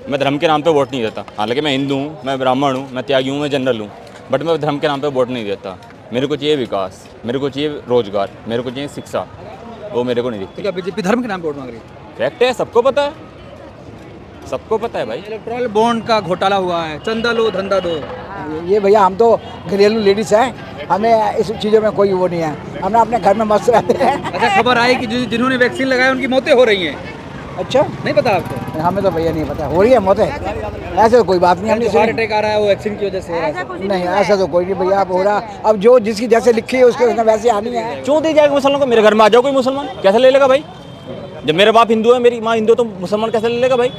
मैं धर्म के नाम पे वोट नहीं देता। हालांकि मैं हिंदू हूँ, मैं ब्राह्मण हूँ, मैं त्यागी हूँ, मैं जनरल हूँ, बट मैं धर्म के नाम पे वोट नहीं देता। मेरे को चाहिए विकास, मेरे को चाहिए रोजगार, मेरे को चाहिए शिक्षा, वो मेरे को नहीं दिखती। तो क्या बीजेपी धर्म के नाम पे वोट मांग रही है? फैक्ट है, सबको पता है, सबको पता है भाई। इलेक्ट्रल बॉन्ड का घोटाला हुआ है, चंदा लो धंधा दो। ये भैया हम तो घरेलू लेडीज हैं, हमें इस चीज़ों में कोई वो नहीं है, हम अपने घर में मस्त रहते हैं। अच्छा, खबर आई कि जिन्होंने वैक्सीन लगाया उनकी मौतें हो रही हैं। अच्छा, नहीं पता आपको? हमें तो भैया नहीं पता हो रही है मौतें, ऐसे तो कोई बात नहीं। हमने हार्ट अटैक आ रहा है वो वैक्सीन की वजह से हो रहा है। नहीं, ऐसा तो कोई नहीं भैया, अब हो रहा। अब जो जिसकी जैसे लिखी है उसके उसने वैसे आनी है। क्यों दी जाएगा मुसलमान को? मेरे घर में आ जाओ कोई मुसलमान, कैसे ले लेगा भाई? जब मेरा बाप हिंदू है, मेरी माँ हिंदू, तो मुसलमान कैसे ले लेगा भाई?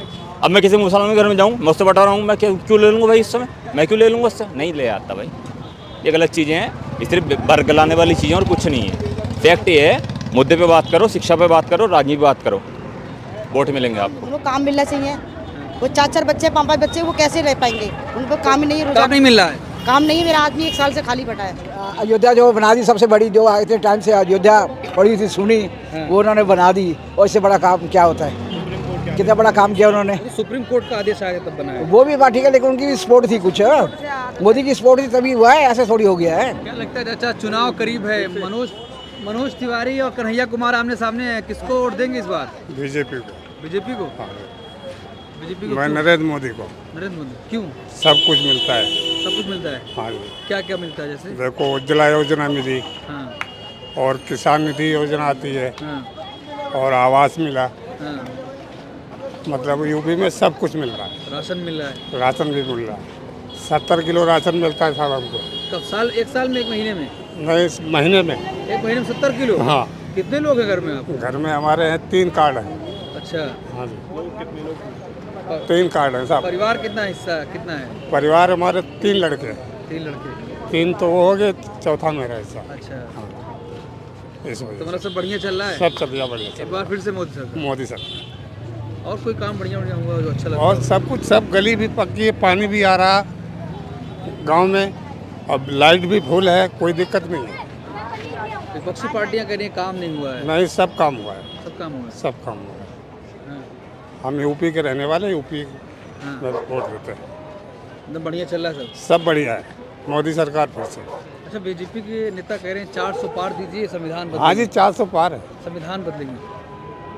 अब मैं किसी मुसलमान के घर में जाऊँ, मैं उससे बता रहा हूँ, मैं क्यों ले लूँगा भाई? इस समय मैं क्यों ले लूँगा उससे? नहीं ले आता भाई, ये गलत चीज़ें हैं, ये सिर्फ बरगलाने वाली चीज़ें और कुछ नहीं है। फैक्ट ये है, मुद्दे पे बात करो, शिक्षा पे बात करो, राजनीति पे बात करो, वोट मिलेंगे आपको। उनको काम मिलना चाहिए। वो 4-4 बच्चे 5-5 बच्चे वो कैसे रह पाएंगे? उनको काम ही नहीं, काम रोजगार नहीं मिल रहा है। काम नहीं। मेरा आदमी 1 साल से खाली बैठा है। अयोध्या जो बना दी सबसे बड़ी, जो इतने टाइम से अयोध्या पड़ी थी सुनी, वो उन्होंने बना दी। और इससे बड़ा काम क्या होता है? कितना बड़ा काम किया उन्होंने। सुप्रीम कोर्ट का आदेश आया तब बना है। वो भी बात ठीक है, लेकिन उनकी भी सपोर्ट थी कुछ, मोदी की सपोर्ट थी तभी हुआ है, ऐसे थोड़ी हो गया है। क्या लगता है चाचा, चुनाव करीब है, मनोज तिवारी और कन्हैया कुमार आमने सामने हैं, किसको वोट देंगे इस बार? बीजेपी को। बीजेपी को? बीजेपी को मैं क्यों? नरेंद्र मोदी को। नरेंद्र मोदी क्यों? सब कुछ मिलता है। सब कुछ मिलता है? हाँ जी, क्या क्या मिलता है जैसे? देखो उज्ज्वला योजना मिली, हाँ और किसान निधि योजना आती है, हाँ और आवास मिला। हाँ। मतलब यूपी में सब कुछ मिल रहा है। राशन मिल रहा है? राशन भी मिल रहा है, 70 किलो राशन मिलता है साहब हमको। कब? साल? 1 साल में, 1 महीने में? नहीं, इस महीने में। 1 महीने में 70 किलो? हाँ। कितने लोग हैं घर में आप? घर में हमारे हैं 3 कार्ड हैं। अच्छा, हाँ जी, 3 कार्ड हैं साहब। परिवार कितना हिस्सा कितना है? परिवार हमारे 3 लड़के हैं। 3 लड़के? 3 तो वो हो गए, चौथा मेरा हिस्सा। अच्छा, इस तो वजह मतलब सब बढ़िया चल रहा है? से सब चलिया बढ़िया एक सब। बार फिर से मोदी सरकार। मोदी सर, और कोई काम बढ़िया बढ़िया हुआ जो अच्छा लगा? और सब कुछ, सब गली भी पक्की है, पानी भी आ रहा गांव में, अब लाइट भी फुल है, कोई दिक्कत नहीं है। विपक्षी पार्टियां कह रही हैं काम नहीं हुआ है। नहीं, सब काम हुआ है, सब काम हुआ है। सब काम हुआ है। हाँ, हम यूपी के रहने वाले, यूपी हाँ। में वोट देते हैं। एकदम बढ़िया चल रहा है सब। सब बढ़िया है, मोदी सरकार फिर से। अच्छा, बीजेपी के नेता कह रहे हैं 400 पार दीजिए, संविधान हाँ जी, बदलेंगे। 400 पार है, संविधान बदलेंगे।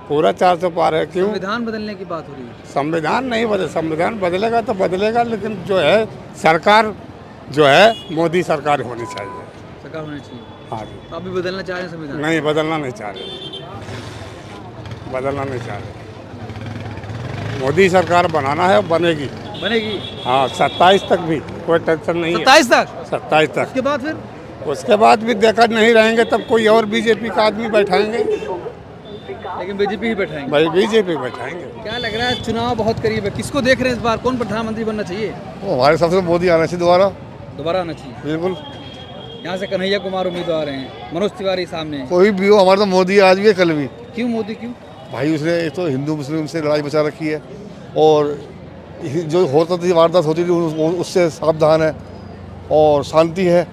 पूरा 400 पार है। क्यों? संविधान बदलने की बात हो रही है। संविधान नहीं बदले, संविधान बदलेगा तो बदलेगा, लेकिन जो है सरकार जो है मोदी सरकार होनी चाहिए। सरकार होनी चाहिए। हाँ जी, तो अभी बदलना चाह रहे हैं संविधान? नहीं बदलना नहीं चाह रहे, बदलना नहीं चाह रहे। मोदी सरकार बनाना है, बनेगी। बनेगी? हाँ, 27 तक भी कोई टेंशन नहीं है। 27 तक? 27 तक। उसके बाद फिर? उसके बाद भी देखा नहीं रहेंगे, तब कोई और बीजेपी का आदमी बैठाएंगे। लेकिन बीजेपी ही बैठाएंगे? भाई बीजेपी बैठाएंगे। क्या लग रहा है, चुनाव बहुत करीब है, किसको देख रहे हैं इस बार? कौन प्रधानमंत्री बनना चाहिए? वो हमारे सबसे मोदी आना चाहिए दोबारा। दोबारा आना चाहिए? बिल्कुल, यहाँ से कन्हैया कुमार उम्मीदवार हैं, मनोज तिवारी सामने हैं। कोई भी हो, हमारा तो मोदी आज भी है, कल भी। क्यों मोदी क्यों? भाई उसने एक तो हिंदू मुस्लिम से लड़ाई बचा रखी है, और जो होता थी वारदात होती थी उससे सावधान है, और शांति है।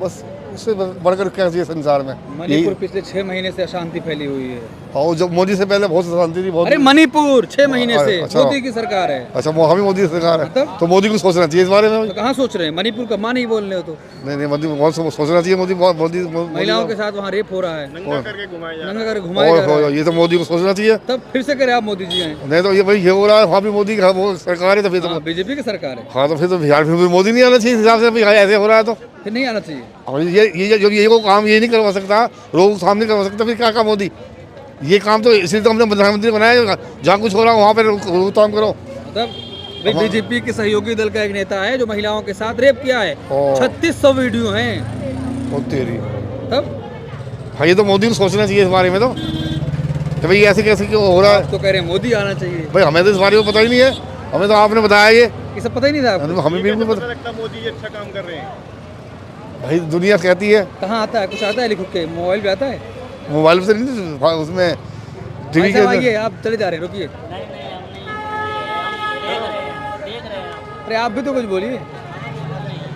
बस उससे बढ़कर क्या चाहिए संसार में? मणिपुर पिछले 6 महीने से अशांति फैली हुई है। और जब मोदी से पहले बहुत शांति थी, बहुत। अरे मणिपुर 6 महीने से अच्छा। मोदी की सरकार है। अच्छा, वो हमें मोदी सरकार है, मतलब? तो मोदी को सोचना चाहिए इस बारे में। तो कहाँ सोच रहे हैं? मणिपुर का मां नहीं बोल रहे हो तो? नहीं, मोदी बहुत सोचना चाहिए। मोदी महिलाओं के साथ वहाँ रेप हो रहा है, नंगा करके घुमाया जा रहा है। ये तो मोदी को सोचना चाहिए। तब फिर से करें आप मोदी जी आए? नहीं तो ये भाई ये हो रहा है, वहाँ भी मोदी का वो सरकार है, तो फिर तो बीजेपी की सरकार है। हाँ, तो फिर तो बिहार में भी मोदी नहीं आना चाहिए इस हिसाब से। भाई ऐसे हो रहा है तो फिर नहीं आना चाहिए। और ये को काम ये नहीं करवा सकता, रोग सामने करवा सकता, फिर क्या काम मोदी? ये काम तो इसलिए तो हमने प्रधानमंत्री बनाया, जहाँ कुछ हो रहा है वहाँ पर रोकथाम करो। मतलब भाई बीजेपी के सहयोगी दल का एक नेता है जो महिलाओं के साथ रेप किया है, 3600 वीडियो हैं। वो तेरी तब भाई, ये तो मोदी को सोचना चाहिए इस बारे में, तो कि भाई ऐसे कैसे क्यों हो रहा है। तो कह रहे हैं मोदी आना चाहिए। भाई हमें तो इस बारे में पता ही नहीं है, हमें तो आपने बताया ये सब पता ही नहीं था आपको? हमें भी नहीं पता। मोदी जी अच्छा काम कर रहे हैं। भाई दुनिया कहती है। कहाँ आता है? कुछ आता है लिख के? मोबाइल पे आता है? मोबाइल से नहीं, उसमें टीवी के। आइए, आप चले जा रहे हैं, रुकिए। अरे आप भी तो कुछ बोलिए।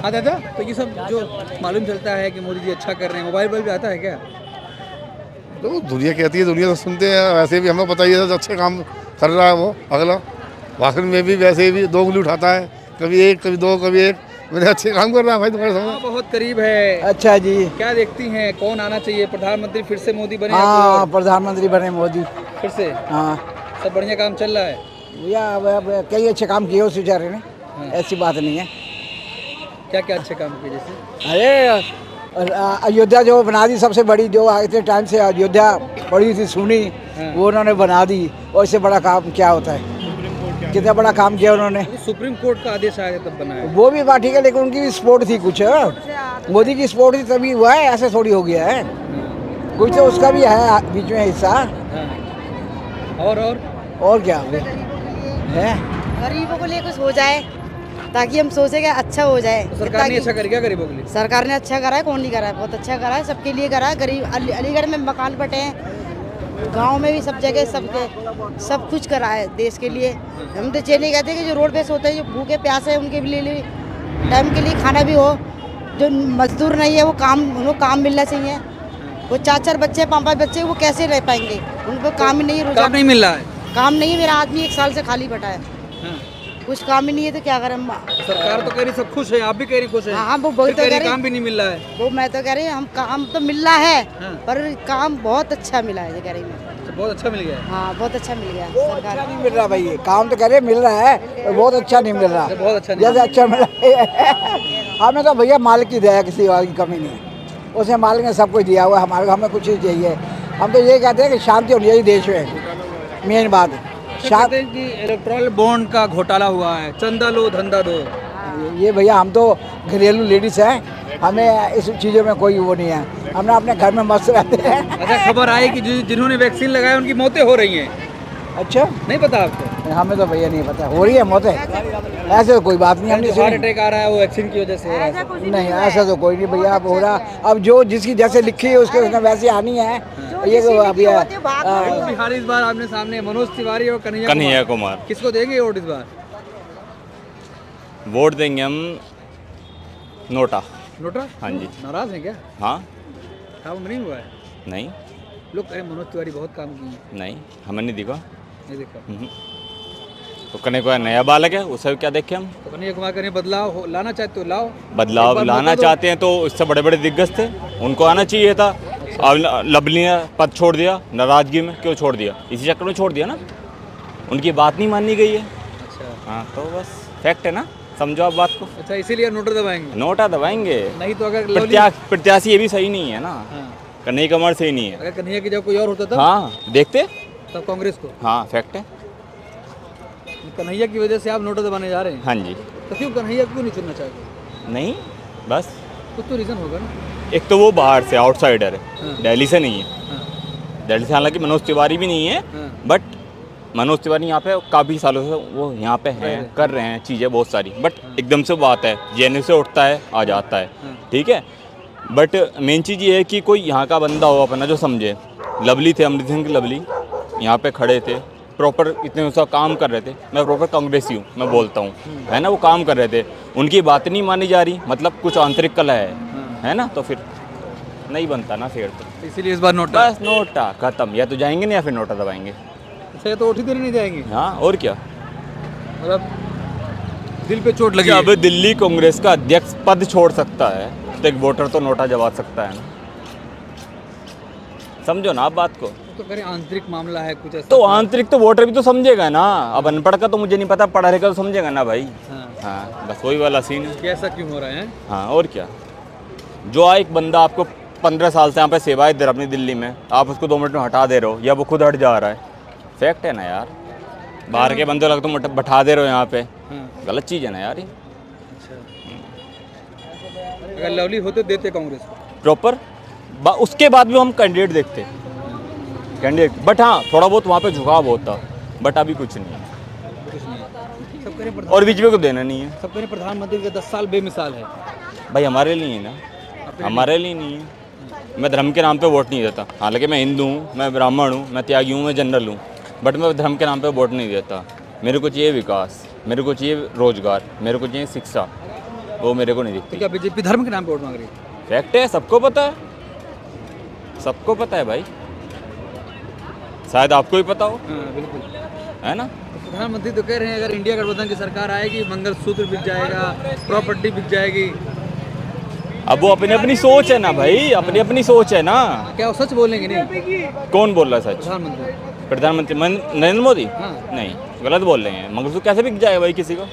हाँ दादा, तो ये सब जो मालूम चलता है कि मोदी जी अच्छा कर रहे हैं, मोबाइल पर भी आता है क्या? तो दुनिया कहती है, दुनिया तो सुनते हैं। वैसे भी हमें पता ही है अच्छे काम कर रहा है वो अगला। भाषण में भी वैसे भी 2 उंगली उठाता है, कभी 1 कभी 2 कभी 1। मैंने अच्छे काम कर रहा है भाई तुम्हारे हाँ, सामने। बहुत करीब है। अच्छा जी। क्या देखती हैं, कौन आना चाहिए प्रधानमंत्री? फिर से मोदी बने या कोई हाँ और? प्रधानमंत्री बने मोदी। फिर से हाँ सब बढ़िया काम चल रहा है। भैया अब कई अच्छे काम किए उस बेचारे ने, ऐसी बात नहीं है। क्या क्या अच्छे काम किए जैसे? अरे अयोध्या जो बना दी, सबसे बड़ी जो इतने टाइम से अयोध्या पड़ी थी सुनी, वो उन्होंने बना दी। और इससे बड़ा काम क्या होता है? कितना बड़ा काम किया उन्होंने। सुप्रीम कोर्ट का आदेश आया तब बना है। वो भी बात ठीक है, लेकिन उनकी भी सपोर्ट थी कुछ। मोदी की सपोर्ट थी तभी हुआ है, ऐसे थोड़ी हो गया है। कुछ तो उसका भी है बीच में हिस्सा। हाँ। और क्या है? गरीबों को लिए कुछ हो जाए ताकि हम सोचे कि अच्छा हो जाए। तो सरकार ने अच्छा कर क्या गरीबों के लिए? सरकार ने अच्छा करा है, कौन नहीं करा है? बहुत अच्छा करा है, सबके लिए करा है। गरीब अलीगढ़ में मकान बटे हैं, गांव में भी सब जगह सब कुछ करा है देश के लिए। हम तो ये नहीं कहते कि जो रोड पे सोते हैं, जो भूखे प्यासे हैं, उनके लिए टाइम के लिए खाना भी हो। जो मजदूर नहीं है उनको काम मिलना चाहिए। वो 4-4 बच्चे 5-5 बच्चे वो कैसे रह पाएंगे? उनको काम ही नहीं, काम नहीं मिल रहा है। काम नहीं है। मेरा आदमी 1 साल से खाली बैठा है, हाँ। कुछ काम ही नहीं है तो क्या करें? सरकार तो कह रही सब खुश है, आप भी कह रही खुश है। हाँ, वो फिर तो कह रही कह रही काम भी नहीं मिल रहा है। वो मैं तो कह रही हूँ, हम काम तो मिल रहा है, हाँ। पर काम बहुत अच्छा मिला है, ये कह रही मैं। तो बहुत अच्छा मिल गया है। हाँ, बहुत अच्छा मिल गया अच्छा सरकार। नहीं मिल रहा भाई, ये काम तो करे मिल रहा है, पर बहुत अच्छा नहीं मिल रहा। बहुत अच्छा नहीं जैसे अच्छा मिल रहा है। हमें तो भैया मालिक की दया, किसी और की कमी नहीं है। उसने मालिक ने सब कुछ दिया हुआ है, हमारे हमें कुछ नहीं चाहिए। हम तो ये कहते हैं कि शांति होनी चाहिए देश में, मेन बात है। कहते हैं कि इलेक्ट्रल बॉन्ड का घोटाला हुआ है, चंदा लो धंधा दो। ये भैया हम तो घरेलू लेडीज हैं, हमें इस चीज़ों में कोई वो नहीं है। हम ना अपने घर में मस्त रहते हैं। अच्छा, खबर आई कि जिन्होंने वैक्सीन लगाया उनकी मौतें हो रही हैं। अच्छा, नहीं पता आपको? हमें तो भैया नहीं पता हो रही है मौतें, ऐसे तो कोई बात नहीं। हमने हार्ट अटैक आ रहा है वो वैक्सीन की वजह से हो रहा है। नहीं, ऐसा तो कोई नहीं भैया, अब हो रहा। अब जो जिसकी जैसे लिखी है उसके उसने वैसे आनी है। ये तो अभी बिहार इस बार आपने सामने मनोज तिवारी और कन्हैया कुमार। किसको देंगे वोट इस बार? वोट देंगे हम नोटा। नोटा? हाँ जी। नाराज हैं क्या? हाँ। काम नहीं हुआ है? नहीं। लोग कह रहे मनोज तिवारी बहुत काम किए हैं। नहीं, हमें नहीं दिखा। नहीं देखा। तो कन्हैया कोई नया बालक है, उसे क्या देखे हम? तो कन्हैया कुमार कन्हैया बदलाव लाना चाहते हो लाओ। बदलाव एक बार लाना मौका दो। चाहते हैं तो इससे बड़े बड़े दिग्गज थे, उनको आना चाहिए था। अब लवली ने पद छोड़ दिया नाराजगी में। क्यों छोड़ दिया? इसी चक्कर में छोड़ दिया ना, उनकी बात नहीं मानी गई है। अच्छा। हाँ, तो बस फैक्ट है ना, समझो आप बात को। अच्छा, इसीलिए नोटा दबाएंगे? नोटा दबाएंगे। नहीं तो अगर प्रत्याशी ये भी सही नहीं है ना। हाँ। कन्हैया कुमार सही नहीं है। अगर कन्हैया की जगह कोई और होता था हाँ, देखते तब कांग्रेस को। हाँ, फैक्ट है। कन्हैया की वजह से आप नोटा दबाने जा रहे हैं? हाँ जी। तो क्यों कन्हैया क्यों नहीं चुनना चाहते? नहीं, बस कुछ तो रीजन होगा ना। एक तो वो बाहर से आउटसाइडर है, हाँ। दिल्ली से नहीं है। हाँ। दिल्ली से हालांकि मनोज तिवारी भी नहीं है, हाँ। बट मनोज तिवारी यहाँ पे काफ़ी सालों से वो यहाँ पे हैं, कर रहे हैं चीज़ें बहुत सारी। बट एकदम से बात है, जेएनयू से उठता है आ जाता है, ठीक है। बट मेन चीज़ ये है कि कोई यहाँ का बंदा हो अपना जो समझे। लवली थे, अमृत सिंह लवली यहाँ पे खड़े थे, प्रॉपर इतने उसका काम कर रहे थे। मैं प्रॉपर कांग्रेसी हूँ, मैं बोलता हूँ, है ना। वो काम कर रहे थे, उनकी बात नहीं मानी जा रही, मतलब कुछ आंतरिक कला है ना। तो फिर नहीं बनता ना फिर तो इसीलिए इस बार नोटा। बस नोटा खत्म, या तो जाएंगे नहीं या फिर नोटा दबाएंगे। सही तो उठी देने नहीं जाएंगे। हाँ, और क्या। मतलब दिल पे चोट लगी। अब दिल्ली कांग्रेस का अध्यक्ष पद छोड़ सकता है तो एक वोटर तो नोटा जमा सकता है ना, समझो ना आप बात को। तो करें आंतरिक मामला है कुछ ऐसा। तो आंतरिक तो वोटर भी तो समझेगा ना। अब अनपढ़ का तो मुझे नहीं पता, पढ़ा रहेगा तो समझेगा ना भाई। हाँ। हाँ, बस वही वाला सीन है। कैसा क्यों हो रहा है? हाँ, और क्या। जो एक बंदा आपको 15 साल से यहाँ पे सेवाएं दे रहा अपनी दिल्ली में, आप उसको 2 मिनट में हटा दे रहे हो या वो खुद हट जा रहा है। फैक्ट है ना यार। बाहर के बंदे लग तुम बैठा दे रहे हो यहाँ पे, गलत चीज़ है ना यार ये। अगर लवली होते देते कांग्रेस को प्रॉपर उसके बाद भी हम कैंडिडेट देखते कैंडिडेट। बट हाँ, थोड़ा बहुत वहाँ पे झुकाव होता, बट अभी कुछ नहीं है। सब करें और बीच में को देना नहीं है। सब करें प्रधानमंत्री के 10 साल बेमिसाल है। भाई हमारे लिए ना, हमारे लिए नहीं है। मैं धर्म के नाम पे वोट नहीं देता। हालांकि मैं हिंदू हूँ, मैं ब्राह्मण हूँ, मैं त्यागी हूँ, मैं जनरल हूँ, बट मैं धर्म के नाम पे वोट नहीं देता। मेरे को चाहिए विकास, मेरे को चाहिए रोजगार, मेरे को चाहिए शिक्षा, वो मेरे को नहीं तो दिखती। क्या बीजेपी धर्म के नाम पे वोट मांग रही है? फैक्ट है, सबको पता है, सबको पता है भाई। शायद आपको ही पता हो, हाँ बिल्कुल। है ना। तो प्रधानमंत्री तो कह रहे हैं अगर इंडिया गठबंधन की सरकार आएगी मंगलसूत्र बिक जाएगा, प्रॉपर्टी बिक जाएगी। अब वो अपनी अपनी सोच है ना भाई, अपनी अपनी सोच है ना। क्या वो सच बोलेंगे? नहीं, कौन बोल रहा है सच? प्रधानमंत्री नरेंद्र मोदी? हाँ। नहीं, गलत बोल रहे हैं। मंगलसूत्र कैसे बिक जाएगा भाई किसी को?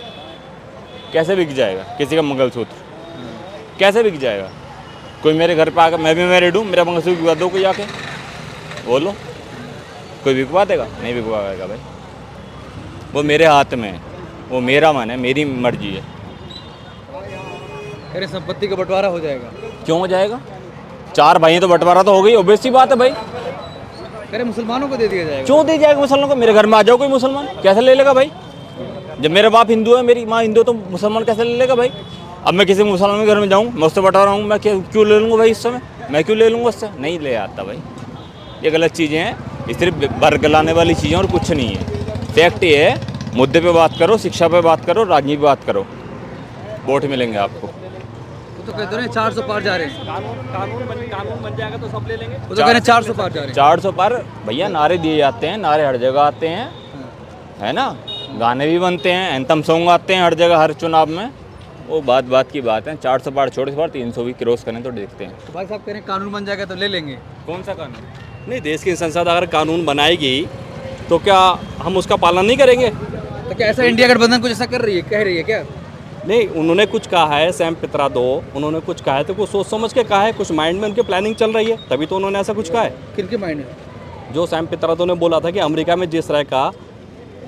कैसे बिक जाएगा किसी का मंगलसूत्र? कैसे बिक जाएगा? कोई मेरे घर पे आकर, मैं भी मैरिड हूँ, मेरा मंगलसूत्र बिकवा दो कोई आके, बोलो, कोई बिकवा देगा? नहीं बिकवा देगा भाई। वो मेरे हाथ में है, वो मेरा मन है, मेरी मर्जी है। कह रहे संपत्ति का बंटवारा हो जाएगा। क्यों हो जाएगा? 4 भाई तो बंटवारा तो हो गई, ऑब्वियस सी बात है भाई। कह रहे मुसलमानों को दे दिया जाएगा। क्यों दे जाएगा मुसलमानों को? मेरे घर में आ जाओ कोई मुसलमान, कैसे ले लेगा भाई? जब मेरा बाप हिंदू है, मेरी माँ हिंदू है, तो मुसलमान कैसे ले लेगा भाई? अब मैं किसी मुसलमान के घर में जाऊँ, मैं उससे बंटवारा हूँ, मैं क्यों ले लूँगा भाई? इस समय मैं क्यों ले लूँगा उससे? नहीं ले आता भाई। ये गलत चीज़ें हैं, ये सिर्फ बरगलाने वाली चीज़ें और कुछ नहीं है। फैक्ट ये है, मुद्दे पे बात करो, शिक्षा पे बात करो, राजनीति पे बात करो, वोट मिलेंगे आपको। तो कहते हैं 400 पार जा रहे हैं। कानून बन जाएगा तो सब ले लेंगे। वो तो कह रहे 400 पार जा रहे हैं। 400 पार भैया, नारे दिए जाते हैं, नारे हर जगह आते हैं, है ना, गाने भी बनते हैं, एंथम सॉन्ग आते हैं हर जगह, हर चुनाव में। वो बात की बात है। 400 पार छोड़, इस बार 300 भी क्रॉस करें तो देखते हैं। तो भाई साहब कह रहे हैं कानून बन जाएगा तो ले लेंगे। कौन सा कानून? नहीं, देश की संसद अगर कानून बनाएगी तो क्या हम उसका पालन नहीं करेंगे? तो क्या ऐसा इंडिया गठबंधन कुछ ऐसा कर रही है, कह रही है क्या? नहीं, उन्होंने कुछ कहा है, सैम पित्रा दो, उन्होंने कुछ कहा है तो कुछ सोच समझ के कहा है, कुछ माइंड में उनके प्लानिंग चल रही है, तभी तो उन्होंने ऐसा कुछ कहा है। किनके माइंड में? जो सैम पित्रा दो ने बोला था कि अमेरिका में जिस तरह का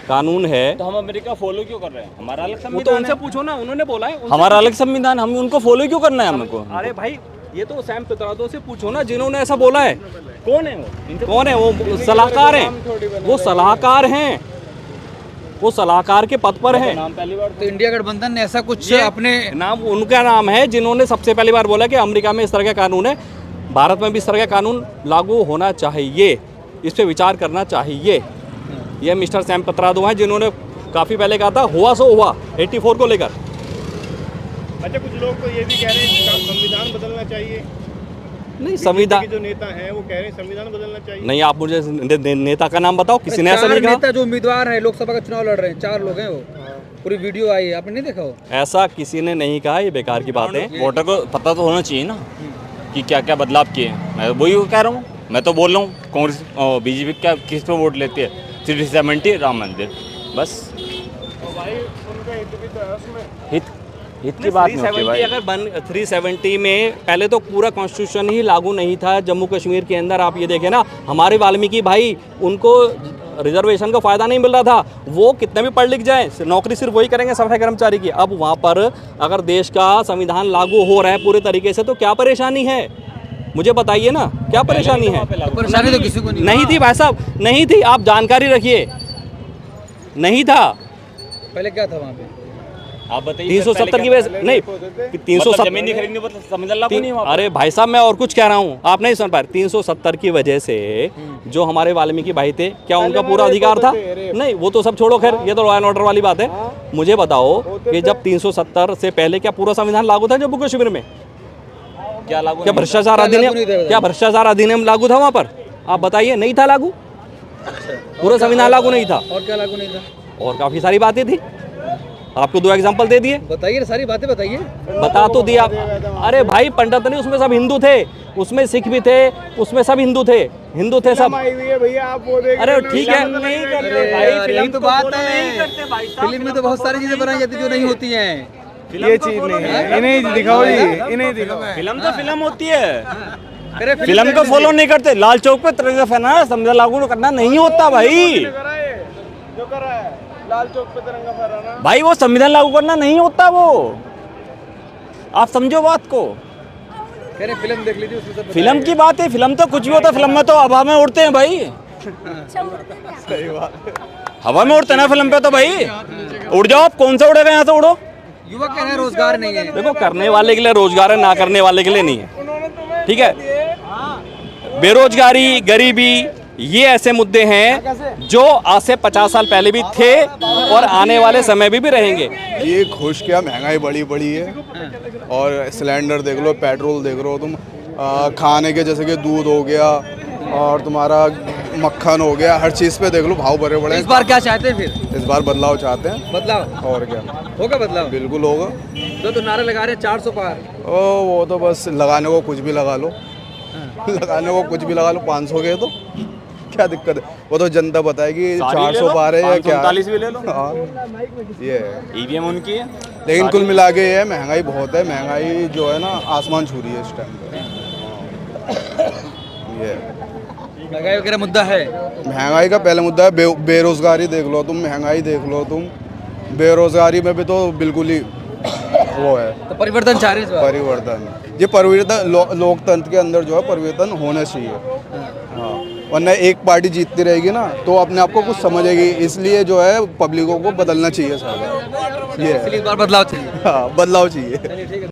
कानून है, तो हम अमेरिका फॉलो क्यों कर रहे हैं? हमारा अलग वो तो संविधान उनसे है। पूछो ना, उन्होंने बोला है। हमारा अलग संविधान, हम उनको फॉलो क्यों करना है हमको? अरे भाई, ये तो सैम पित्रोदा से पूछो ना जिन्होंने ऐसा बोला है। कौन है वो? कौन है वो? सलाहकार हैं, वो सलाहकार हैं, वो सलाहकार के पद पर हैं। नाम पहली बार तो इंडिया गठबंधन ने ऐसा कुछ अपने नाम उनका नाम है जिन्होंने सबसे पहली बार बोला कि अमेरिका में इस तरह का कानून है, भारत में भी इस तरह का कानून लागू होना चाहिए, इस पे विचार करना चाहिए। ये मिस्टर सैम पित्रोदा हैं जिन्होंने काफ़ी पहले कहा था, हुआ सो हुआ 84 को लेकर। अच्छा, कुछ लोग तो ये भी कह रहे हैं कि संविधान बदलना चाहिए। नहीं, संविधान जो नेता हैं वो कह रहे हैं संविधान बदलना चाहिए। नहीं, आप मुझे नेता का नाम बताओ, किसी ने ऐसा नहीं कहा। नेता जो उम्मीदवार है लोकसभा का चुनाव लड़ रहे हैं, 4 लोग हैं, वो पूरी वीडियो आई है, आपने नहीं देखा? हो ऐसा किसी ने नहीं कहा, ये बेकार की बात है। वोटर को पता तो होना चाहिए ना कि क्या क्या बदलाव किए हैं। मैं वही कह रहा हूँ, मैं तो बोल रहा हूँ कांग्रेस बीजेपी क्या किस पे वोट लेती है? 370 राम मंदिर, बस हित की बात नहीं होती भाई। अगर 370 में पहले तो पूरा कॉन्स्टिट्यूशन ही लागू नहीं था जम्मू कश्मीर के अंदर। आप ये देखें ना, हमारे वाल्मीकि भाई, उनको रिजर्वेशन का फ़ायदा नहीं मिल रहा था। वो कितने भी पढ़ लिख जाए, नौकरी सिर्फ वही करेंगे सफाई कर्मचारी की। अब वहाँ पर अगर देश का संविधान लागू हो रहा है पूरे तरीके से, तो क्या परेशानी है? मुझे बताइए ना, क्या परेशानी है? परेशानी तो किसी को नहीं थी भाई साहब, नहीं थी। आप जानकारी रखिए, नहीं था। पहले क्या था वहाँ पे? आप बताइए। 370 की वजह से नहीं, 370 जमीन नहीं खरीदनी, मतलब संविधान लागू नहीं हुआ। अरे भाई साहब, मैं और कुछ कह रहा हूँ, आप नहीं सुन पा रहे। 370 की वजह से जो हमारे वाल्मीकि भाई थे, क्या उनका पूरा अधिकार था? नहीं, वो तो सब छोड़ो, खैर ये तो लॉ एंड ऑर्डर वाली बात है। मुझे बताओ कि जब 370 से पहले क्या पूरा संविधान लागू था जम्मू कश्मीर में? क्या लागू? क्या भ्रष्टाचार अधिनियम, क्या भ्रष्टाचार अधिनियम लागू था वहाँ पर? आप बताइए, नहीं था लागू, पूरा संविधान लागू नहीं था। और क्या लागू नहीं था? और काफ़ी सारी बातें थी, आपको 2 एग्जाम्पल दे दिए। बताइए, सारी बातें बताइए। बता तो दिया। अरे भाई, पंडित नहीं, उसमें सब हिंदू थे, उसमें सिख भी थे, उसमें सब हिंदू थे सब। भैया आप वो देख अरे ठीक है, नहीं करते अरे भाई, यार, फिल्म यही तो को बात follow है। नहीं करते भाई साहब। फिल्म में तो बहुत सारी चीजें बनाई जाती जो नहीं होती हैं। ये चीज नहीं है, इन्हें दिखाओ जी, इन्हें दिखाओ। फिल्म तो फिल्म होती है, अरे फिल्म को फॉलो नहीं करते। लाल चौक पे तिरंगा फहराना संविधान लागू करना नहीं होता भाई। जो कर रहा है लाल चौक पे तिरंगा फहराना, भाई वो संविधान लागू करना नहीं होता। वो आप समझो बात को। कह रहे फिल्म देख लीजिए, उसमें सब फिल्म की बात है, फिल्म तो कुछ भी होता है। फिल्म में तो हवा में उड़ते हैं भाई, हवा में उड़ते हैं ना फिल्म पे तो भाई। उड़ जाओ आप, कौन सा उड़ेगा? यहाँ से उड़ो। युवा कह रहे हैं रोजगार नहीं है। देखो, करने वाले के लिए रोजगार है, ना करने वाले के लिए नहीं है। ठीक है, बेरोजगारी, गरीबी, ये ऐसे मुद्दे हैं जो आज से 50 साल पहले भी थे और आने वाले समय में भी रहेंगे। ये खुश क्या महंगाई बड़ी है, और सिलेंडर देख लो, पेट्रोल देख लो तुम, खाने के जैसे कि दूध हो गया, और तुम्हारा मक्खन हो गया, हर चीज़ पे देख लो भाव भरे पड़े इस हैं। बार क्या चाहते हैं फिर? इस बार बदलाव चाहते हैं, बदलाव और क्या, होगा? बदलाव बिल्कुल होगा। तो नारे लगा रहे हैं 400 पार। ओ वो तो बस लगाने को कुछ भी लगा लो, लगाने को कुछ भी लगा लो, 500 के तो क्या दिक्कत है, वो तो जनता बताएगी 400 पार है या क्या। 539 भी ले लो। हाँ, ये है। ईवीएम उनकी है। लेकिन कुल मिला के ये है, महंगाई बहुत है, महंगाई जो है ना आसमान छू रही है इस टाइम पे। ये महंगाई वगैरह मुद्दा है। महंगाई का पहले मुद्दा है, बेरोजगारी देख लो तुम, महंगाई देख लो तुम, बेरोजगारी में भी तो बिल्कुल ही वो है। तो परिवर्तन चाह रहे हैं इस बार? परिवर्तन, ये परिवर्तन लोकतंत्र के अंदर जो है परिवर्तन होना चाहिए। हाँ, वरना एक पार्टी जीतती रहेगी ना तो अपने आप को कुछ समझेगी, इसलिए जो है पब्लिकों को बदलना चाहिए सारा। ये इसलिए इस बार बदलाव चाहिए। हाँ, बदलाव चाहिए। चलिए ठीक है।